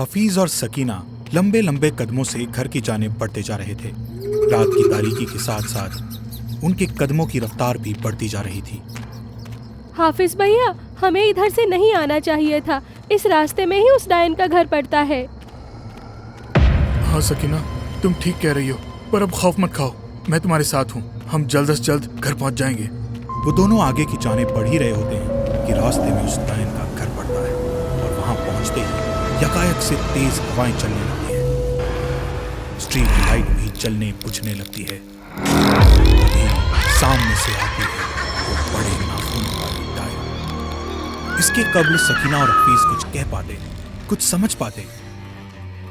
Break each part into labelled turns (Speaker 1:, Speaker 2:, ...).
Speaker 1: हफीज और सकीना लंबे लंबे कदमों से घर की जानिब बढ़ते जा रहे थे। रात की तारीकी के साथ साथ उनके कदमों की रफ्तार भी बढ़ती जा रही थी।
Speaker 2: हाफिज भैया, हमें इधर से नहीं आना चाहिए था। इस रास्ते में ही उस डायन का घर पड़ता है।
Speaker 3: हाँ सकीना, तुम ठीक कह रही हो, पर अब खौफ मत खाओ, मैं तुम्हारे साथ हूँ। हम जल्द से जल्द घर पहुँच जाएंगे।
Speaker 1: वो दोनों आगे की जानिब बढ़ ही रहे होते हैं कि रास्ते में उस डायन का घर पड़ता है और वहां पहुंचते ही यकायक से तेज हवाएं चलने लगती है। स्ट्रीट लाइट भी जलने बुझने लगती है। तभी सामने से आती है वो बड़े नाखूनों वाली डायन। इसके कबल सकीना और हफीज कुछ कह पाते, कुछ समझ पाते।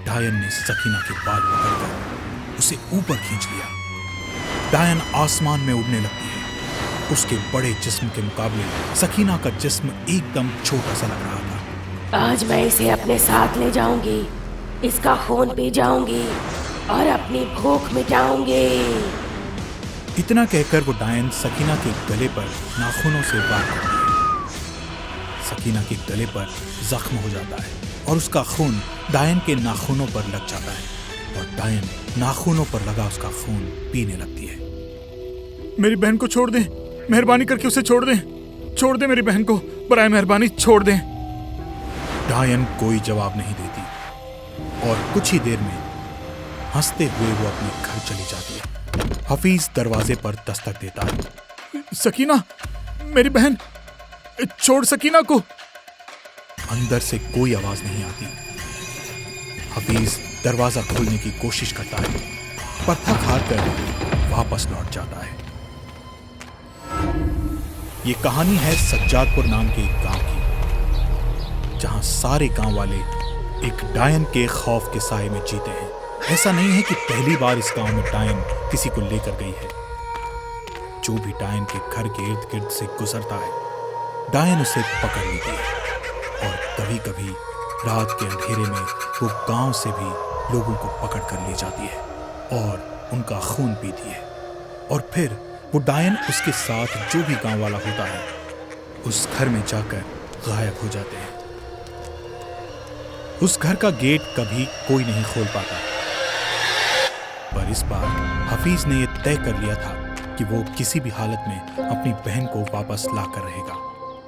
Speaker 1: डायन ने सकीना के बाल पकड़कर उसे ऊपर खींच लिया। डायन आसमान में उड़ने लगती है। उसके बड़े जिस्म के मुकाबले सकीना का जिस्म एकदम छोटा सा लग रहा था।
Speaker 4: आज मैं इसे अपने साथ ले जाऊंगी, इसका खून पी जाऊंगी और अपनी भूख मिटाऊंगी।
Speaker 1: इतना कहकर वो डायन सकीना के गले पर नाखूनों से वार करती है। सकीना के गले पर जख्म हो जाता है और उसका खून डायन के नाखूनों पर लग जाता है और डायन नाखूनों पर लगा उसका खून पीने लगती है।
Speaker 3: मेरी बहन को छोड़ दें, मेहरबानी करके उसे छोड़ दें, छोड़ दें मेरी बहन को, बराए मेहरबानी छोड़ दें।
Speaker 1: डायन कोई जवाब नहीं देती और कुछ ही देर में हंसते हुए वो अपने घर चली जाती है। हफीज दरवाजे पर दस्तक देता है।
Speaker 3: सकीना, मेरी बहन, छोड़ सकीना को।
Speaker 1: अंदर से कोई आवाज नहीं आती। हफीज दरवाजा खोलने की कोशिश करता है पर थक हार कर वापस लौट जाता है। ये कहानी है सज्जादपुर नाम के एक गांव की, जहां सारे गांव वाले एक डायन के खौफ के साए में जीते हैं। ऐसा नहीं है कि पहली बार इस गांव में डायन किसी को लेकर गई है। जो भी डायन के घर के इर्द गिर्द से गुजरता है, डायन उसे पकड़ लेती है और कभी कभी रात के अंधेरे में वो गांव से भी लोगों को पकड़ कर ले जाती है और उनका खून पीती है। और फिर वो डायन उसके साथ जो भी गांव वाला होता है उस घर में जाकर गायब हो जाते हैं। उस घर का गेट कभी कोई नहीं खोल पाता, पर इस बार हफीज ने यह तय कर लिया था कि वो किसी भी हालत में अपनी बहन को वापस लाकर रहेगा।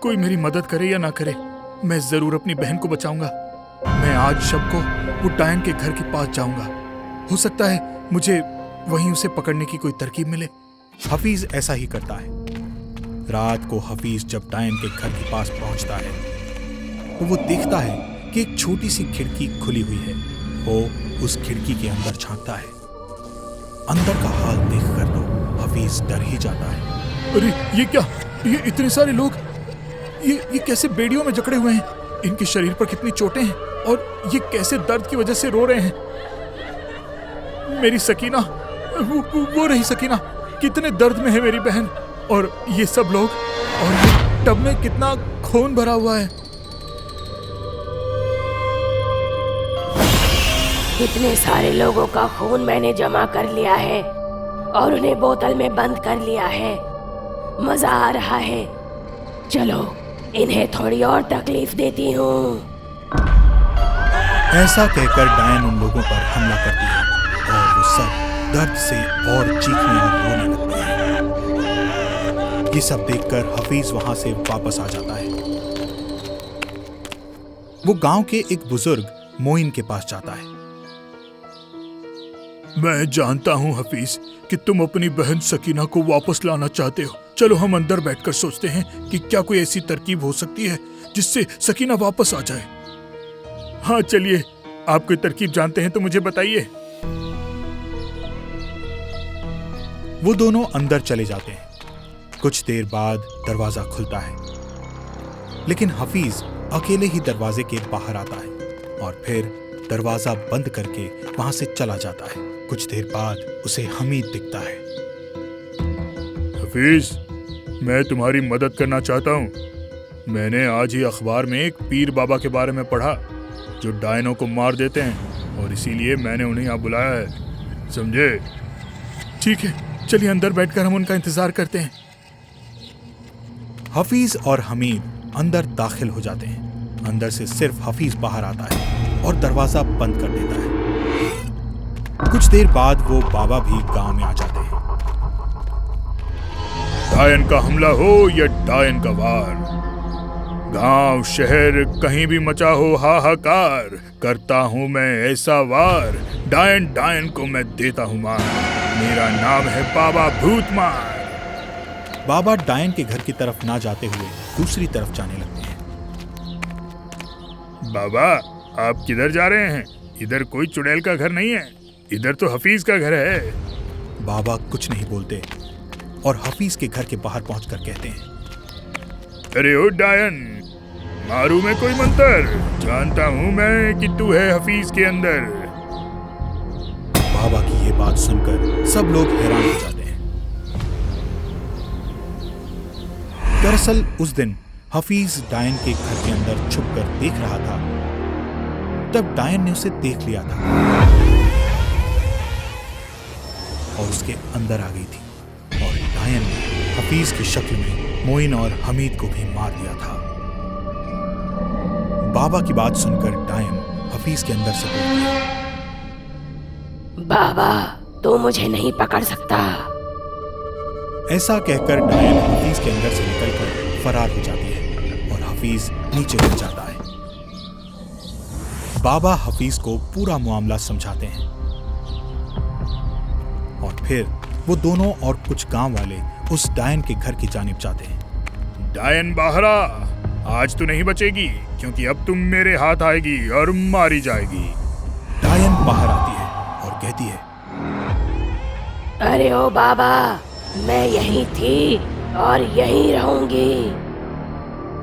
Speaker 3: कोई मेरी मदद करे या ना करे, मैं जरूर अपनी बहन को बचाऊंगा। मैं आज शब को वो डायन के घर के पास जाऊंगा। हो सकता है मुझे वहीं उसे पकड़ने की कोई तरकीब मिले।
Speaker 1: हफीज ऐसा ही करता है। रात को हफीज जब डायन के घर के पास पहुंचता है तो वो देखता है कि एक छोटी सी खिड़की खुली हुई है। वो उस खिड़की के अंदर झांकता है। अंदर का हाल देखकर तो हफीज डर ही जाता है।
Speaker 3: अरे ये क्या, ये इतने सारे लोग, ये कैसे बेड़ियों में जकड़े हुए हैं? इनके शरीर पर कितनी चोटें हैं और ये कैसे दर्द की वजह से रो रहे हैं? मेरी सकीना, वो रही सकीना, कितने दर्द में है मेरी बहन। और ये सब लोग, और ये टब में कितना खून भरा हुआ है।
Speaker 4: कितने सारे लोगों का खून मैंने जमा कर लिया है और उन्हें बोतल में बंद कर लिया है। मजा आ रहा है। चलो इन्हें थोड़ी और तकलीफ देती हूँ।
Speaker 1: ऐसा कहकर डायन उन लोगों पर हमला करती है और वो सब दर्द से और चीखने और रोने लगते हैं। ये सब देखकर हफीज वहां से वापस आ जाता है। वो गांव के एक बुजुर्ग मोइन के पास जाता है।
Speaker 3: मैं जानता हूँ हफीज कि तुम अपनी बहन सकीना को वापस लाना चाहते हो। चलो हम अंदर बैठकर सोचते हैं कि क्या कोई ऐसी तरकीब हो सकती है जिससे सकीना वापस आ जाए। हाँ चलिए, आप कोई तरकीब जानते हैं तो मुझे बताइए।
Speaker 1: वो दोनों अंदर चले जाते हैं। कुछ देर बाद दरवाजा खुलता है, लेकिन हफीज अकेले ही दरवाजे के बाहर आता है और फिर दरवाजा बंद करके वहां से चला जाता है। कुछ देर बाद उसे हमीद दिखता है।
Speaker 3: हफीज, मैं तुम्हारी मदद करना चाहता हूँ। मैंने आज ही अखबार में एक पीर बाबा के बारे में पढ़ा जो डायनों को मार देते हैं और इसीलिए मैंने उन्हें यहाँ बुलाया है, समझे? ठीक है, चलिए अंदर बैठकर हम उनका इंतजार करते हैं।
Speaker 1: हफीज और हमीद अंदर दाखिल हो जाते हैं। अंदर से सिर्फ हफीज बाहर आता है और दरवाजा बंद कर देता है। कुछ देर बाद वो बाबा भी गांव में आ जाते हैं।
Speaker 3: डायन का हमला हो या डायन का वार, गांव शहर कहीं भी मचा हो हाहाकार, करता हूं मैं ऐसा वार, डायन डायन को मैं देता हूं मार, मेरा नाम है बाबा भूतमार।
Speaker 1: बाबा डायन के घर की तरफ ना जाते हुए दूसरी तरफ जाने लगते हैं।
Speaker 3: बाबा, आप किधर जा रहे हैं? इधर कोई चुड़ैल का घर नहीं है, इधर तो हफीज का घर है।
Speaker 1: बाबा कुछ नहीं बोलते और हफीज के घर के बाहर पहुंचकर कहते हैं,
Speaker 3: अरे ओ डायन, मारू मैं कोई मंत्र, जानता हूं मैं कि तू है हफीज के अंदर।
Speaker 1: बाबा की ये बात सुनकर सब लोग हैरान हो जाते हैं। दरअसल उस दिन हफीज डायन के घर के अंदर छुपकर देख रहा था। तब डायन ने उसे देख लिया था और उसके अंदर आ गई थी और डायन ने हफीज की शक्ल में मोइन और हमीद को भी मार दिया था। बाबा की बात सुनकर डायन हफीज के अंदर से बोलती है,
Speaker 4: बाबा, तू मुझे नहीं पकड़ सकता।
Speaker 1: ऐसा कहकर डायन हफीज के अंदर से निकलकर फरार हो जाती है और हफीज नीचे गिर जाता है। बाबा हफीज को पूरा मामला समझाते हैं और फिर वो दोनों और कुछ गांव वाले उस डायन के घर की जानिब जाते हैं।
Speaker 3: डायन बाहर आ, आज तू नहीं बचेगी, क्योंकि अब तुम मेरे हाथ आएगी और मारी जाएगी।
Speaker 1: डायन बाहर आती है और कहती है,
Speaker 4: अरे ओ बाबा, मैं यहीं थी और यहीं रहूंगी,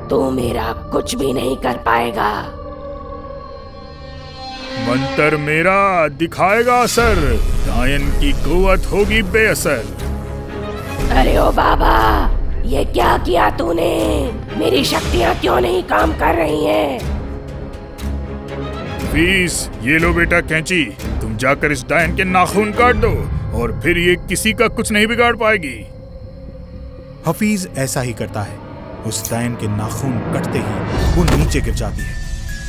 Speaker 4: तू मेरा कुछ भी नहीं कर पाएगा।
Speaker 3: मंत्र मेरा दिखाएगा असर, डायन की कुव्वत होगी बेअसर।
Speaker 4: अरे ओ बाबा, ये क्या किया तूने? मेरी शक्तियां क्यों नहीं काम कर रही हैं?
Speaker 3: फीस, ये लो बेटा कैंची, तुम जाकर इस डायन के नाखून काट दो और फिर ये किसी का कुछ नहीं बिगाड़ पाएगी।
Speaker 1: हफीज ऐसा ही करता है। उस डायन के नाखून कटते ही वो नीचे गिर जाती है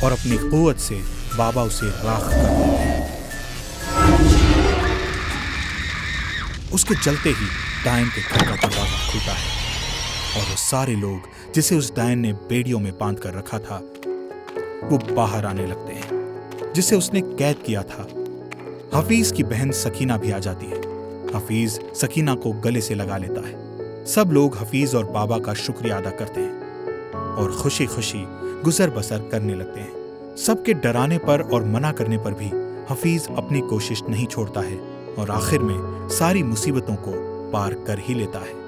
Speaker 1: और अपनी कुव्वत से बाबा उसे राख कर देते हैं। उसके चलते ही डायन के घर का दरवाजा खुलता है और वो सारे लोग जिसे उस डायन ने बेड़ियों में बांध कर रखा था वो बाहर आने लगते हैं, जिसे उसने कैद किया था। हफीज की बहन सकीना भी आ जाती है। हफीज सकीना को गले से लगा लेता है। सब लोग हफीज और बाबा का शुक्रिया अदा करते हैं और खुशी खुशी गुजर बसर करने लगते हैं। सबके डराने पर और मना करने पर भी हफीज अपनी कोशिश नहीं छोड़ता है और आखिर में सारी मुसीबतों को पार कर ही लेता है।